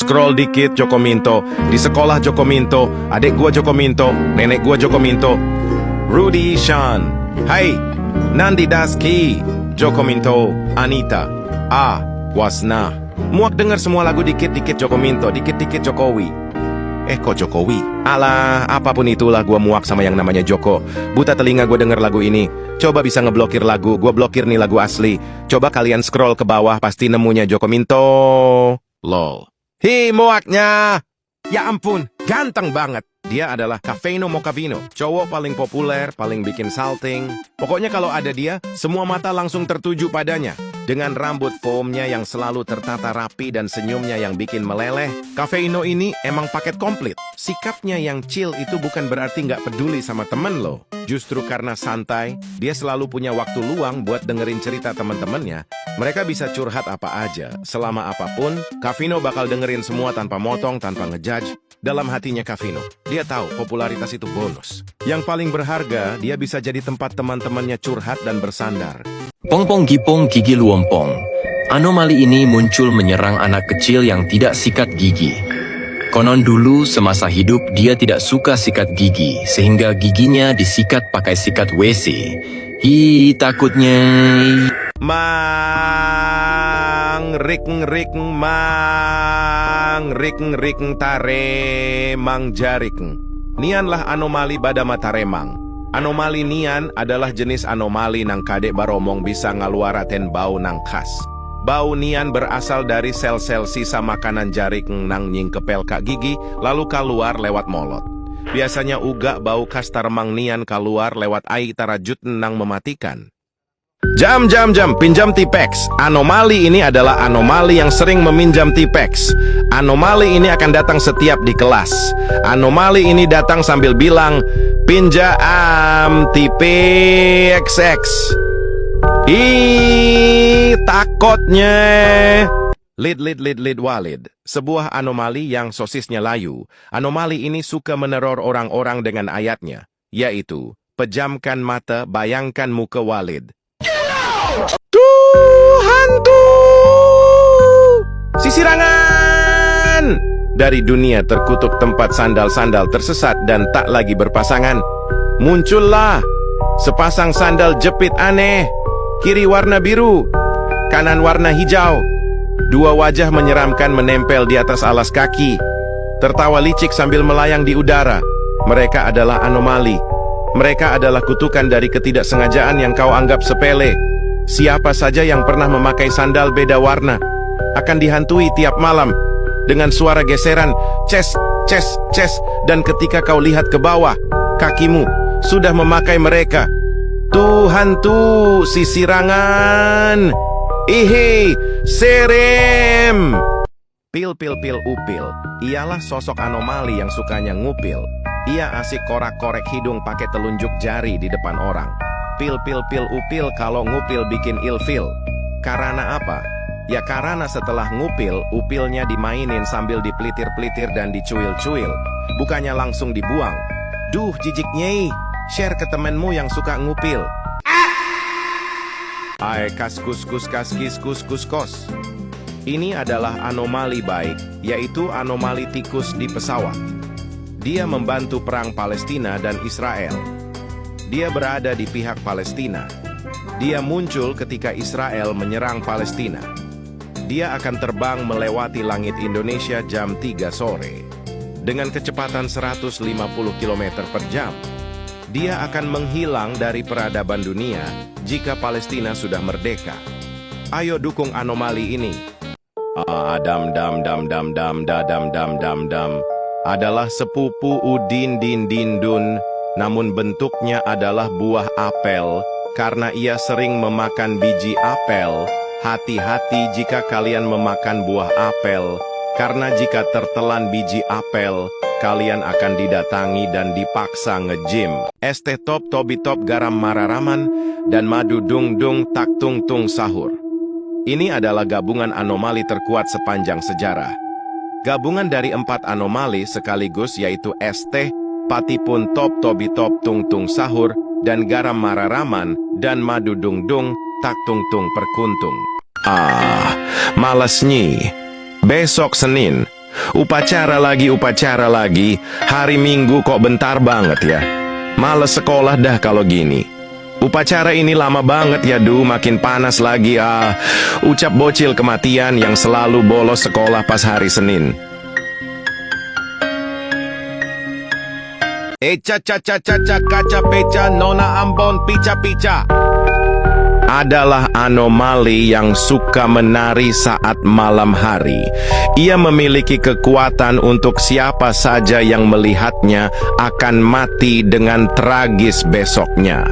scroll dikit Joko Minto, di sekolah Joko Minto, adik gua Joko Minto, nenek gua Joko Minto. Rudy Sean, hai, Nandi Daski, Joko Minto, Anita, Wasna. Muak denger semua lagu dikit-dikit Joko Minto, dikit-dikit Jokowi. Kok Jokowi? Alah, apapun itulah gua muak sama yang namanya Joko. Buta telinga gua denger lagu ini. Coba bisa ngeblokir lagu, gua blokir nih lagu asli. Coba kalian scroll ke bawah, pasti nemunya Joko Minto. Lol. Hi, muaknya! Ya ampun, ganteng banget. Dia adalah Cafeno Mocavino, cowok paling populer, paling bikin salting. Pokoknya kalau ada dia, semua mata langsung tertuju padanya. Dengan rambut foamnya yang selalu tertata rapi dan senyumnya yang bikin meleleh, Cafeno ini emang paket komplit. Sikapnya yang chill itu bukan berarti nggak peduli sama temen loh. Justru karena santai, dia selalu punya waktu luang buat dengerin cerita teman-temannya. Mereka bisa curhat apa aja, selama apapun, Cafeno bakal dengerin semua tanpa motong, tanpa ngejudge. Dalam hatinya Cafeno, dia tahu popularitas itu bonus. Yang paling berharga, dia bisa jadi tempat teman-temannya curhat dan bersandar. Pong-pong gipong gigi luompong. Anomali ini muncul menyerang anak kecil yang tidak sikat gigi. Konon dulu semasa hidup dia tidak suka sikat gigi, sehingga giginya disikat pakai sikat WC. Takutnya... Mang rik tare mang jarik. Nianlah anomali badama taremang. Anomali nian adalah jenis anomali nang kadek baromong bisa ngaluaraten bau nang khas. Bau nian berasal dari sel-sel sisa makanan jarik nang nyingkepel kak gigi lalu keluar lewat molot. Biasanya uga bau khas taremang nian keluar lewat ai tarajut nang mematikan. Jam, pinjam Tipex. Anomali ini adalah anomali yang sering meminjam Tipex. Anomali ini akan datang setiap di kelas. Anomali ini datang sambil bilang, pinjam Tipex. Takutnya. Lid Walid. Sebuah anomali yang sosisnya layu. Anomali ini suka meneror orang-orang dengan ayatnya, yaitu, pejamkan mata, bayangkan muka Walid. Hantu sisirangan dari dunia terkutuk tempat sandal-sandal tersesat dan tak lagi berpasangan. Muncullah sepasang sandal jepit aneh, kiri warna biru, kanan warna hijau. Dua wajah menyeramkan menempel di atas alas kaki, tertawa licik sambil melayang di udara. Mereka adalah anomali. Mereka adalah kutukan dari ketidaksengajaan yang kau anggap sepele. Siapa saja yang pernah memakai sandal beda warna akan dihantui tiap malam dengan suara geseran ces, dan ketika kau lihat ke bawah, kakimu sudah memakai mereka. Tuh hantu sisirangan. Serem. Pil upil. Ialah sosok anomali yang sukanya ngupil. Ia asik korak-korek hidung pakai telunjuk jari di depan orang. Pil upil kalau ngupil bikin ilfil. Karena apa? Ya karena setelah ngupil, upilnya dimainin sambil dipelitir-pelitir dan dicuil-cuil. Bukannya langsung dibuang. Duh jijik nyei, share ke temenmu yang suka ngupil. Kus. Ini adalah anomali baik, yaitu anomali tikus di pesawat. Dia membantu perang Palestina dan Israel. Dia berada di pihak Palestina. Dia muncul ketika Israel menyerang Palestina. Dia akan terbang melewati langit Indonesia jam 3 sore. Dengan kecepatan 150 km per jam. Dia akan menghilang dari peradaban dunia jika Palestina sudah merdeka. Ayo dukung anomali ini. Dam. Adalah sepupu Udin Din Dun. Namun bentuknya adalah buah apel, karena ia sering memakan biji apel. Hati-hati jika kalian memakan buah apel, karena jika tertelan biji apel, kalian akan didatangi dan dipaksa nge-gym. Top tobi top garam mararaman, dan madu dung dung tak tung tung sahur. Ini adalah gabungan anomali terkuat sepanjang sejarah. Gabungan dari 4 anomali sekaligus yaitu Patipun top tobi top tung tung sahur, dan garam mararaman, dan madu dung dung tak tung tung perkuntung. Malas nyi. Besok Senin, Upacara lagi. Hari Minggu kok bentar banget ya. Males sekolah dah kalau gini. Upacara ini lama banget ya, makin panas lagi. Ucap bocil kematian yang selalu bolos sekolah pas hari Senin. Kaca peca nona Ambon pica adalah anomali yang suka menari saat malam hari. Ia memiliki kekuatan untuk siapa saja yang melihatnya akan mati dengan tragis besoknya.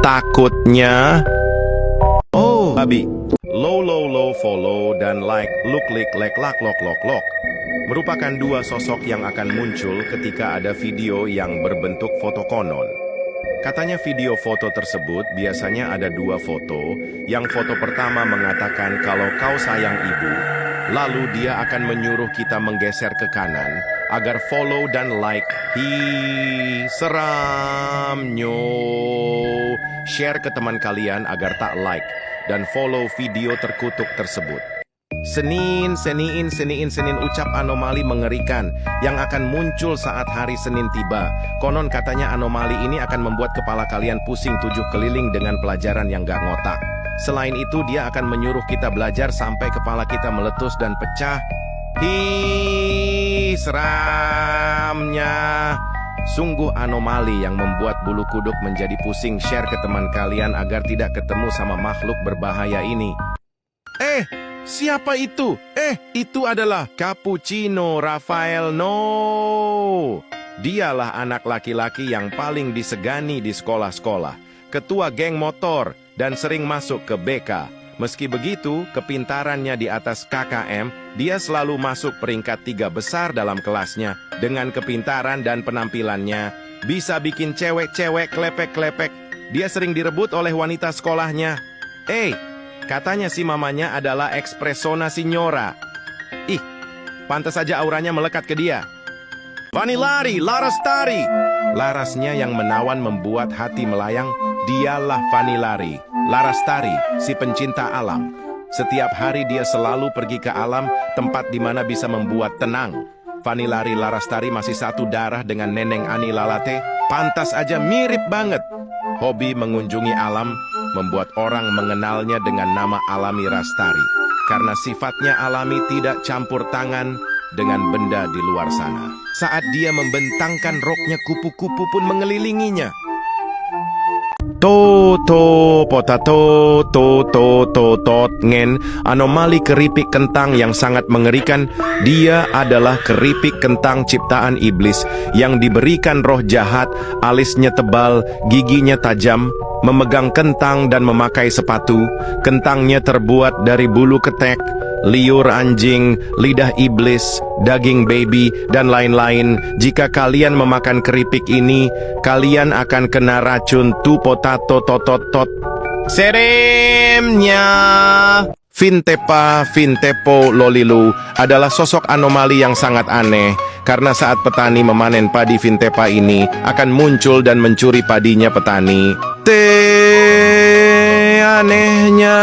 Takutnya. Oh, babi. Low, follow, dan like, look, lok. Merupakan dua sosok yang akan muncul ketika ada video yang berbentuk foto konon. Katanya video foto tersebut biasanya ada dua foto. Yang foto pertama mengatakan kalau kau sayang ibu, lalu dia akan menyuruh kita menggeser ke kanan agar follow dan like. Seramnyo. Share ke teman kalian agar tak like dan follow video terkutuk tersebut. Senin, ucap anomali mengerikan yang akan muncul saat hari Senin tiba. Konon katanya anomali ini akan membuat kepala kalian pusing 7 keliling dengan pelajaran yang gak ngotak. Selain itu dia akan menyuruh kita belajar sampai kepala kita meletus dan pecah. Seramnya. Sungguh anomali yang membuat bulu kuduk menjadi pusing. Share ke teman kalian agar tidak ketemu sama makhluk berbahaya ini. Siapa itu? Itu adalah Cappuccino Rafael. No. Dialah anak laki-laki yang paling disegani di sekolah-sekolah. Ketua geng motor dan sering masuk ke BK. Meski begitu, kepintarannya di atas KKM, dia selalu masuk peringkat 3 besar dalam kelasnya. Dengan kepintaran dan penampilannya, bisa bikin cewek-cewek klepek-klepek. Dia sering direbut oleh wanita sekolahnya. Katanya si mamanya adalah Espressona Signora. Pantas saja auranya melekat ke dia. Vanillari, Larastari. Larasnya yang menawan membuat hati melayang. Dialah Vanillari, Larastari, si pencinta alam. Setiap hari dia selalu pergi ke alam, tempat di mana bisa membuat tenang. Vanillari Larastari masih satu darah dengan Neneng Ani Lalate. Pantas aja mirip banget. Hobi mengunjungi alam membuat orang mengenalnya dengan nama Alami Rastari. Karena sifatnya alami, tidak campur tangan dengan benda di luar sana. Saat dia membentangkan roknya, kupu-kupu pun mengelilinginya. Ngen, anomali keripik kentang yang sangat mengerikan. Dia adalah keripik kentang ciptaan iblis yang diberikan roh jahat. Alisnya tebal, giginya tajam, memegang kentang dan memakai sepatu. Kentangnya terbuat dari bulu ketek, liur anjing, lidah iblis, daging babi, dan lain-lain. Jika kalian memakan keripik ini, kalian akan kena racun potato tototot. Seremnya. Vintepo Lolilu adalah sosok anomali yang sangat aneh. Karena saat petani memanen padi Vintepa ini akan muncul dan mencuri padinya petani. Anehnya.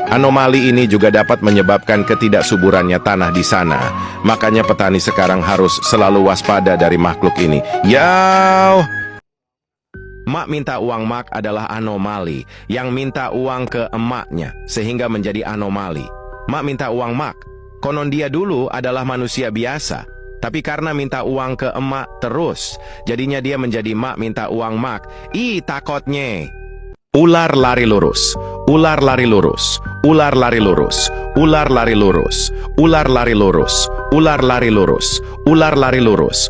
Anomali ini juga dapat menyebabkan ketidaksuburannya tanah di sana. Makanya petani sekarang harus selalu waspada dari makhluk ini. Mak minta uang mak adalah anomali yang minta uang ke emaknya sehingga menjadi anomali. Mak minta uang mak. Konon dia dulu adalah manusia biasa. Tapi karena minta uang ke emak terus, jadinya dia menjadi mak minta uang mak. Takotnya. Ular lari lurus. Ular lari lurus. Ular lari lurus. Ular lari lurus. Ular lari lurus. Ular lari lurus. Ular lari lurus.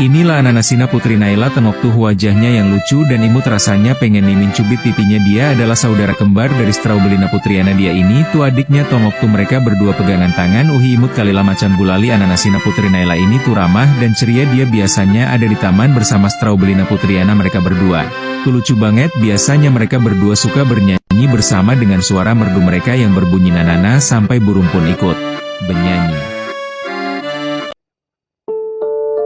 Inilah Ananasina Putri Naila Tenoktuh, wajahnya yang lucu dan imut, rasanya pengen mimin cubit pipinya. Dia adalah saudara kembar dari Straubelina Putriana. Dia ini tuh adiknya Tonoktuh. Mereka berdua pegangan tangan, imut kalilah macam gulali. Ananasina Putri Naila ini tuh ramah dan ceria. Dia biasanya ada di taman bersama Straubelina Putriana. Mereka berdua tuh lucu banget. Biasanya mereka berdua suka bernyanyi bersama dengan suara merdu mereka yang berbunyi nanana sampai burung pun ikut bernyanyi.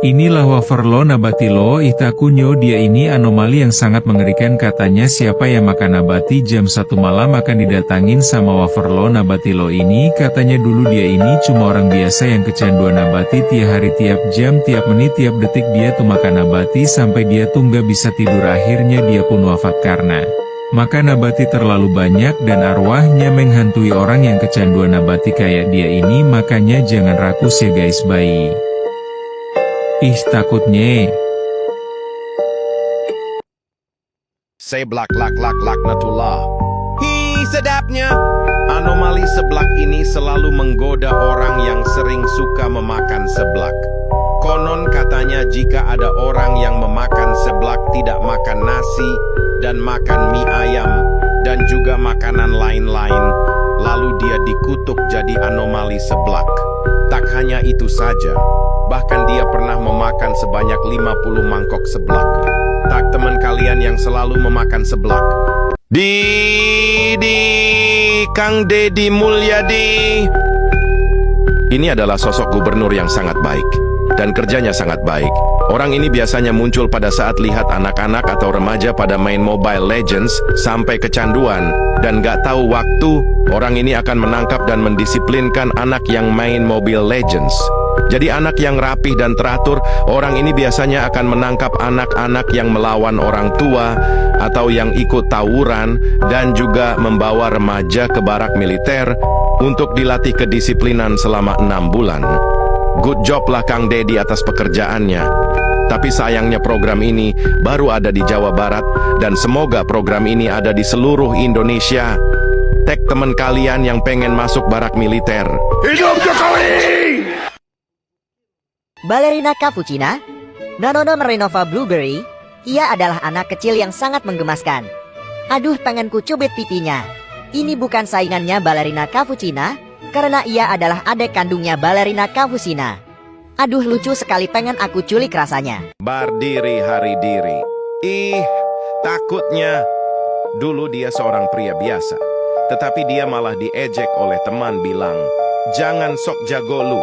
Inilah waferlo nabatilo ihtakunyo, dia ini anomali yang sangat mengerikan, katanya siapa yang makan nabati jam 1 malam akan didatangin sama waferlo nabatilo ini. Katanya dulu dia ini cuma orang biasa yang kecanduan nabati, tiap hari, tiap jam, tiap menit, tiap detik dia tuh makan nabati sampai dia tuh nggak bisa tidur, akhirnya dia pun wafat karena makan nabati terlalu banyak dan arwahnya menghantui orang yang kecanduan nabati kayak dia ini. Makanya jangan rakus ya guys, bye. Ih takutnya. Seblak laknatullah. Hi, sedapnya. Anomali seblak ini selalu menggoda orang yang sering suka memakan seblak. Konon katanya jika ada orang yang memakan seblak tidak makan nasi dan makan mie ayam dan juga makanan lain-lain, lalu dia dikutuk jadi anomali seblak. Tak hanya itu saja, bahkan dia pernah memakan sebanyak 50 mangkok seblak. Tak teman kalian yang selalu memakan seblak? Kang Deddy Mulyadi. Ini adalah sosok gubernur yang sangat baik dan kerjanya sangat baik. Orang ini biasanya muncul pada saat lihat anak-anak atau remaja pada main Mobile Legends sampai kecanduan dan gak tahu waktu. Orang ini akan menangkap dan mendisiplinkan anak yang main Mobile Legends. Jadi anak yang rapih dan teratur. Orang ini biasanya akan menangkap anak-anak yang melawan orang tua atau yang ikut tawuran dan juga membawa remaja ke barak militer untuk dilatih kedisiplinan selama 6 bulan. Good job lah Kang Deddy atas pekerjaannya. Tapi sayangnya program ini baru ada di Jawa Barat dan semoga program ini ada di seluruh Indonesia. Tag teman kalian yang pengen masuk barak militer. Hidup Jokowi! Balerina Cappuccina, Nonono Renova Blueberry, ia adalah anak kecil yang sangat menggemaskan. Aduh, pengen ku cubit pipinya. Ini bukan saingannya Balerina Cappuccina, karena ia adalah adik kandungnya Balerina Cappuccina. Aduh, lucu sekali, pengen aku culik rasanya. Bardiri hari diri. Ih, takutnya. Dulu dia seorang pria biasa, tetapi dia malah diejek oleh teman bilang, "Jangan sok jago lu,"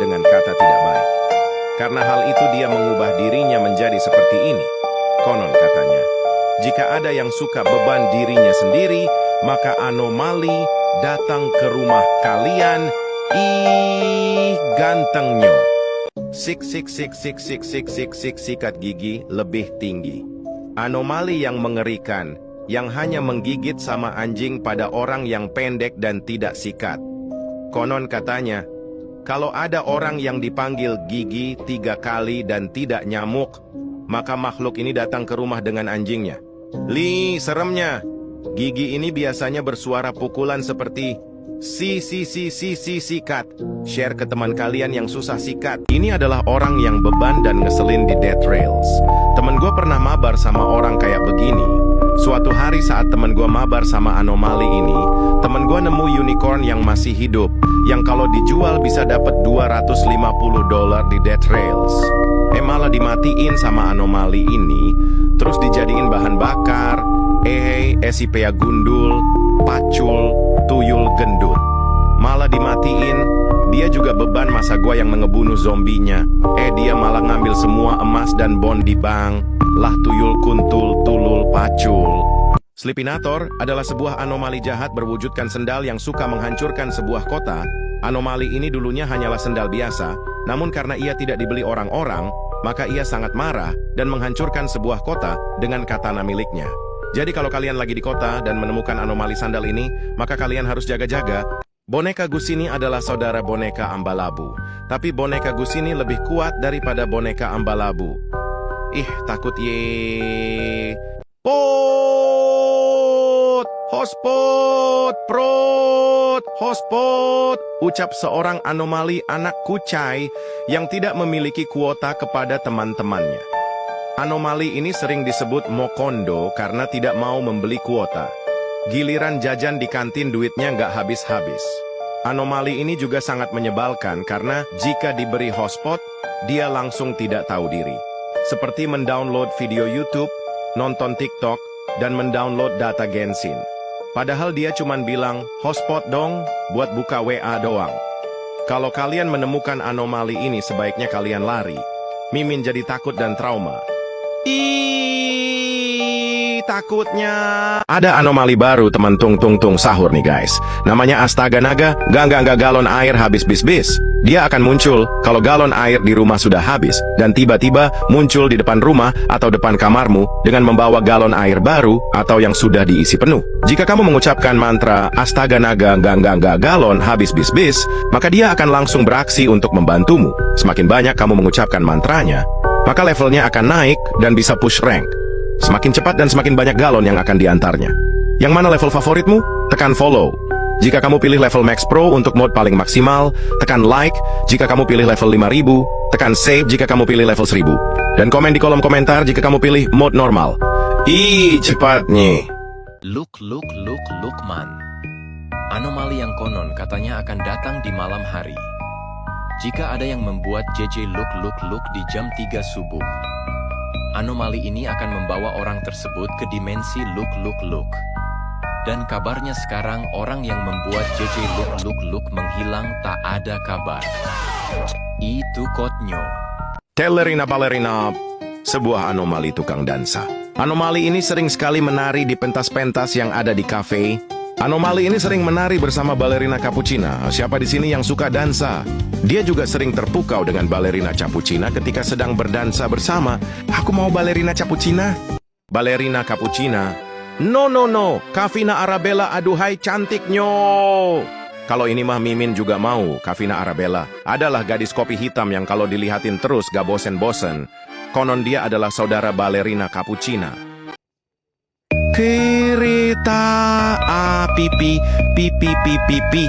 dengan kata tidak baik. Karena hal itu dia mengubah dirinya menjadi seperti ini. Konon katanya, jika ada yang suka beban dirinya sendiri, maka anomali datang ke rumah kalian. Ih, gantengnya. Sikat gigi lebih tinggi. Anomali yang mengerikan, yang hanya menggigit sama anjing pada orang yang pendek dan tidak sikat. Konon katanya, kalau ada orang yang dipanggil gigi 3 kali dan tidak nyamuk, maka makhluk ini datang ke rumah dengan anjingnya. Seremnya. Gigi ini biasanya bersuara pukulan seperti sikat. Share ke teman kalian yang susah sikat. Ini adalah orang yang beban dan ngeselin di death rails. Temen gue pernah mabar sama orang kayak begini. Suatu hari saat temen gue mabar sama anomali ini, temen gue nemu unicorn yang masih hidup, yang kalau dijual bisa dapat $250 di death rails. Malah dimatiin sama anomali ini, terus dijadiin bahan bakar. Esipea gundul, pacul, tuyul gendut. Malah dimatiin. Dia juga beban masa gua yang mengebunuh zombinya. Dia malah ngambil semua emas dan bon di bank. Lah tuyul kuntul, tulul, pacul. Sleepinator adalah sebuah anomali jahat berwujudkan sendal yang suka menghancurkan sebuah kota. Anomali ini dulunya hanyalah sendal biasa, namun karena ia tidak dibeli orang-orang, maka ia sangat marah dan menghancurkan sebuah kota dengan katana miliknya. Jadi kalau kalian lagi di kota dan menemukan anomali sandal ini, maka kalian harus jaga-jaga. Boneka Gusini adalah saudara boneka Ambalabu. Tapi boneka Gusini lebih kuat daripada boneka Ambalabu. Ih, takut ye. Pot! Hospot! Prot! Hospot! Ucap seorang anomali anak kucai yang tidak memiliki kuota kepada teman-temannya. Anomali ini sering disebut mokondo karena tidak mau membeli kuota. Giliran jajan di kantin duitnya nggak habis-habis. Anomali ini juga sangat menyebalkan karena jika diberi hotspot, dia langsung tidak tahu diri. Seperti mendownload video YouTube, nonton TikTok, dan mendownload data Genshin. Padahal dia cuman bilang, hotspot dong, buat buka WA doang. Kalau kalian menemukan anomali ini, sebaiknya kalian lari. Mimin jadi takut dan trauma. Takutnya. Ada anomali baru teman tung sahur nih guys. Namanya astaga naga, gak galon air habis bis. Dia akan muncul kalau galon air di rumah sudah habis dan tiba-tiba muncul di depan rumah atau depan kamarmu dengan membawa galon air baru atau yang sudah diisi penuh. Jika kamu mengucapkan mantra astaga naga gak galon habis bis, maka dia akan langsung beraksi untuk membantumu. Semakin banyak kamu mengucapkan mantranya, maka levelnya akan naik dan bisa push rank. Semakin cepat dan semakin banyak galon yang akan diantarnya. Yang mana level favoritmu? Tekan follow. Jika kamu pilih level Max Pro untuk mode paling maksimal, tekan like. Jika kamu pilih level 5000, tekan save jika kamu pilih level 1000. Dan komen di kolom komentar jika kamu pilih mode normal. Cepatnya. Lukman. Anomali yang konon katanya akan datang di malam hari. Jika ada yang membuat JJ Luk di jam 3 subuh, anomali ini akan membawa orang tersebut ke dimensi Luk. Dan kabarnya sekarang orang yang membuat JJ Luk menghilang tak ada kabar. Itu kotnyo. Ballerina, sebuah anomali tukang dansa. Anomali ini sering sekali menari di pentas-pentas yang ada di kafe. Anomali ini sering menari bersama balerina Cappuccina. Siapa di sini yang suka dansa? Dia juga sering terpukau dengan balerina Cappuccina ketika sedang berdansa bersama. Aku mau balerina Cappuccina. Balerina Cappuccina. No. Kavina Arabella, aduhai cantiknyo. Kalau ini mah Mimin juga mau. Kavina Arabella adalah gadis kopi hitam yang kalau dilihatin terus gak bosen-bosen. Konon dia adalah saudara balerina Cappuccina. Kereta api pipi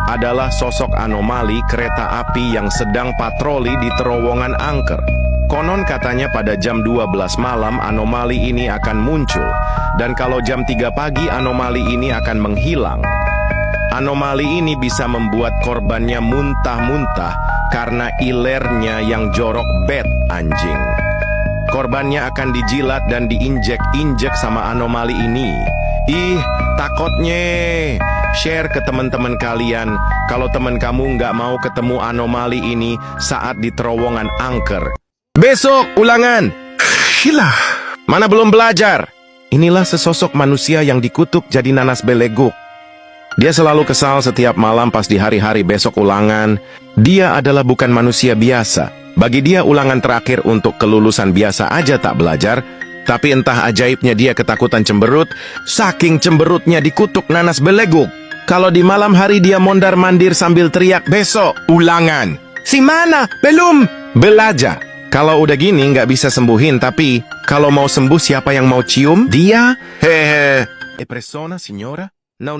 adalah sosok anomali kereta api yang sedang patroli di terowongan angker. Konon katanya pada jam 12 malam anomali ini akan muncul, dan kalau jam 3 pagi anomali ini akan menghilang. Anomali ini bisa membuat korbannya muntah-muntah karena ilernya yang jorok bet anjing. Korbannya akan dijilat dan diinjek-injek sama anomali ini. Takutnya. Share ke teman-teman kalian kalau teman kamu nggak mau ketemu anomali ini saat di terowongan angker. Besok ulangan. Hilah. Mana belum belajar? Inilah sesosok manusia yang dikutuk jadi nanas beleguk. Dia selalu kesal setiap malam pas di hari-hari besok ulangan. Dia adalah bukan manusia biasa. Bagi dia ulangan terakhir untuk kelulusan biasa aja tak belajar. Tapi entah ajaibnya dia ketakutan cemberut. Saking cemberutnya dikutuk nanas beleguk. Kalau di malam hari dia mondar-mandir sambil teriak besok ulangan. Si mana? Belum belajar. Kalau udah gini nggak bisa sembuhin, tapi kalau mau sembuh siapa yang mau cium? Dia? Hehe. Persona, signora? No.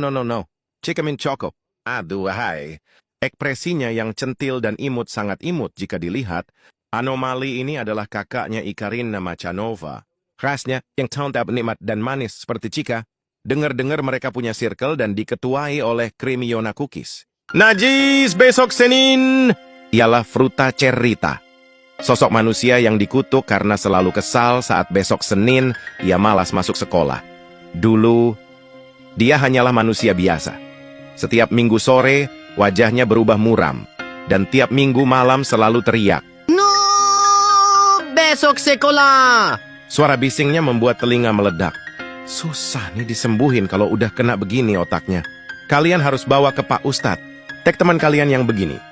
Cikamin choco. Aduhai. Ekspresinya yang centil dan imut sangat imut jika dilihat. Anomali ini adalah kakaknya Ikarina Machanova. Rasnya yang tantap nikmat dan manis seperti Cika. Dengar-dengar mereka punya circle dan diketuai oleh Krimiona Cookies. Najis besok Senin ialah Fruta Cerita. Sosok manusia yang dikutuk karena selalu kesal saat besok Senin ia malas masuk sekolah. Dulu, dia hanyalah manusia biasa. Setiap minggu sore, wajahnya berubah muram. Dan tiap minggu malam selalu teriak. No! Besok sekolah! Suara bisingnya membuat telinga meledak. Susah nih disembuhin kalau udah kena begini otaknya. Kalian harus bawa ke Pak Ustadz. Tag teman kalian yang begini.